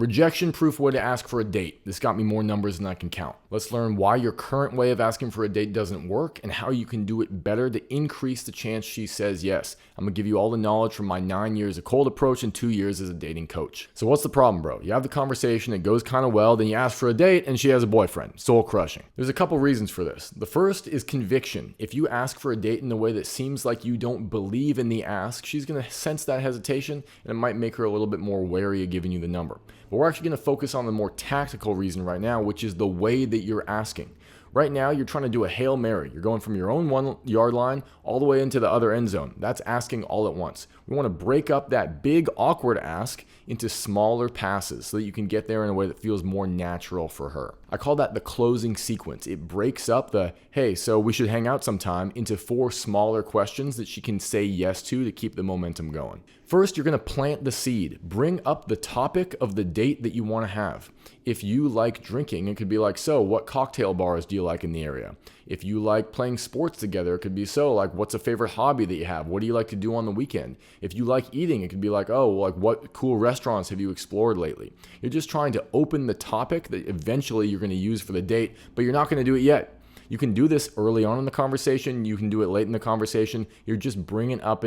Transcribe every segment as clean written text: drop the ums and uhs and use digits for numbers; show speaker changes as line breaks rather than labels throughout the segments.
Rejection-proof way to ask for a date. This got me more numbers than I can count. Let's learn why your current way of asking for a date doesn't work and how you can do it better to increase the chance she says yes. I'm gonna give you all the knowledge from my 9 years of cold approach and 2 years as a dating coach. So what's the problem, bro? You have the conversation, it goes kind of well, then you ask for a date and she has a boyfriend. Soul crushing. There's a couple reasons for this. The first is conviction. If you ask for a date in a way that seems like you don't believe in the ask, she's gonna sense that hesitation and it might make her a little bit more wary of giving you the number. But we're actually going to focus on the more tactical reason right now, which is the way that you're asking. Right now, you're trying to do a Hail Mary. You're going from your own 1 yard line all the way into the other end zone. That's asking all at once. We want to break up that big, awkward ask into smaller passes so that you can get there in a way that feels more natural for her. I call that the closing sequence. It breaks up the, hey, so we should hang out sometime, into 4 smaller questions that she can say yes to keep the momentum going. First, you're going to plant the seed. Bring up the topic of the date that you want to have. If you like drinking, it could be like, so what cocktail bars do you like in the area? If you like playing sports together, it could be, so like, what's a favorite hobby that you have? What do you like to do on the weekend? If you like eating, it could be like, oh, like what cool restaurants have you explored lately? You're just trying to open the topic that eventually you're going to use for the date, but you're not going to do it yet. You can do this early on in the conversation. You can do it late in the conversation. You're just bringing up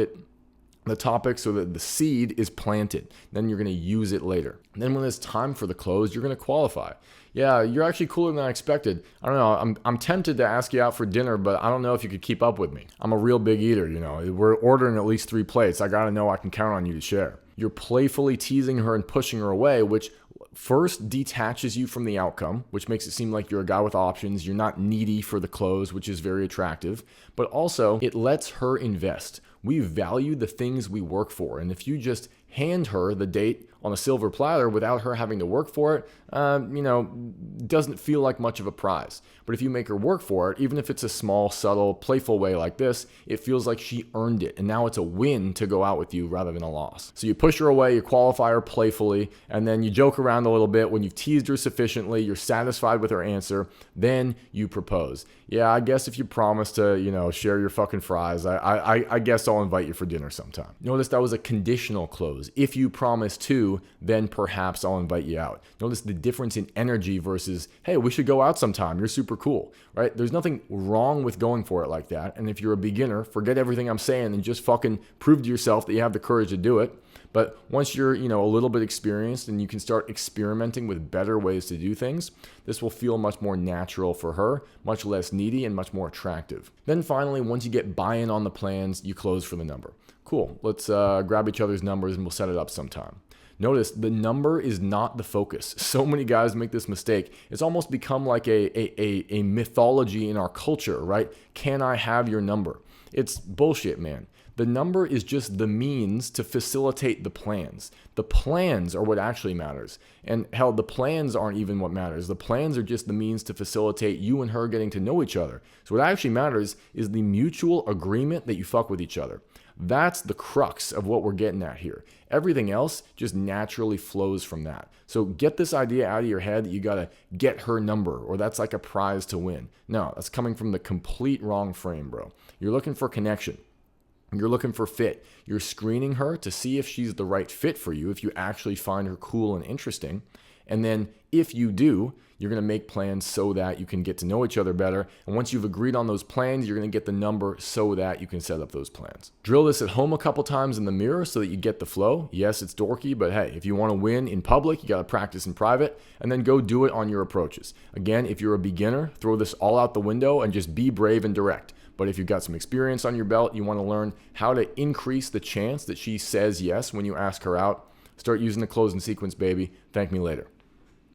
the topic so that the seed is planted. Then you're going to use it later. And then when it's time for the close, you're going to qualify. Yeah, you're actually cooler than I expected. I don't know. I'm tempted to ask you out for dinner, but I don't know if you could keep up with me. I'm a real big eater, you know. We're ordering at least 3 plates. I got to know I can count on you to share. You're playfully teasing her and pushing her away, which first detaches you from the outcome, which makes it seem like you're a guy with options. You're not needy for the close, which is very attractive. But also, it lets her invest. We value the things we work for. And if you just hand her the date on a silver platter without her having to work for it, doesn't feel like much of a prize. But if you make her work for it, even if it's a small, subtle, playful way like this, it feels like she earned it. And now it's a win to go out with you rather than a loss. So you push her away, you qualify her playfully, and then you joke around a little bit. When you've teased her sufficiently, you're satisfied with her answer, then you propose. Yeah, I guess if you promise to, share your fucking fries, I guess I'll invite you for dinner sometime. Notice that was a conditional close. If you promise to, then perhaps I'll invite you out. Notice the difference in energy versus, hey, we should go out sometime. You're super cool, right? There's nothing wrong with going for it like that. And if you're a beginner, forget everything I'm saying and just fucking prove to yourself that you have the courage to do it. But once you're, a little bit experienced and you can start experimenting with better ways to do things, this will feel much more natural for her, much less needy and much more attractive. Then finally, once you get buy-in on the plans, you close for the number. Cool, let's grab each other's numbers and we'll set it up sometime. Notice the number is not the focus. So many guys make this mistake. It's almost become like a mythology in our culture, right? Can I have your number? It's bullshit, man. The number is just the means to facilitate the plans. The plans are what actually matters. And hell, the plans aren't even what matters. The plans are just the means to facilitate you and her getting to know each other. So what actually matters is the mutual agreement that you fuck with each other. That's the crux of what we're getting at here. Everything else just naturally flows from that. So get this idea out of your head that you gotta get her number or that's like a prize to win. No, that's coming from the complete wrong frame, bro. You're looking for connection. You're looking for fit. You're screening her to see if she's the right fit for you, if you actually find her cool and interesting. And then if you do, you're going to make plans so that you can get to know each other better. And once you've agreed on those plans, you're going to get the number so that you can set up those plans. Drill this at home a couple times in the mirror so that you get the flow. Yes, it's dorky, but hey, if you want to win in public, you got to practice in private and then go do it on your approaches. Again, if you're a beginner, throw this all out the window and just be brave and direct. But if you've got some experience on your belt, you want to learn how to increase the chance that she says yes when you ask her out. Start using the closing sequence, baby. Thank me later.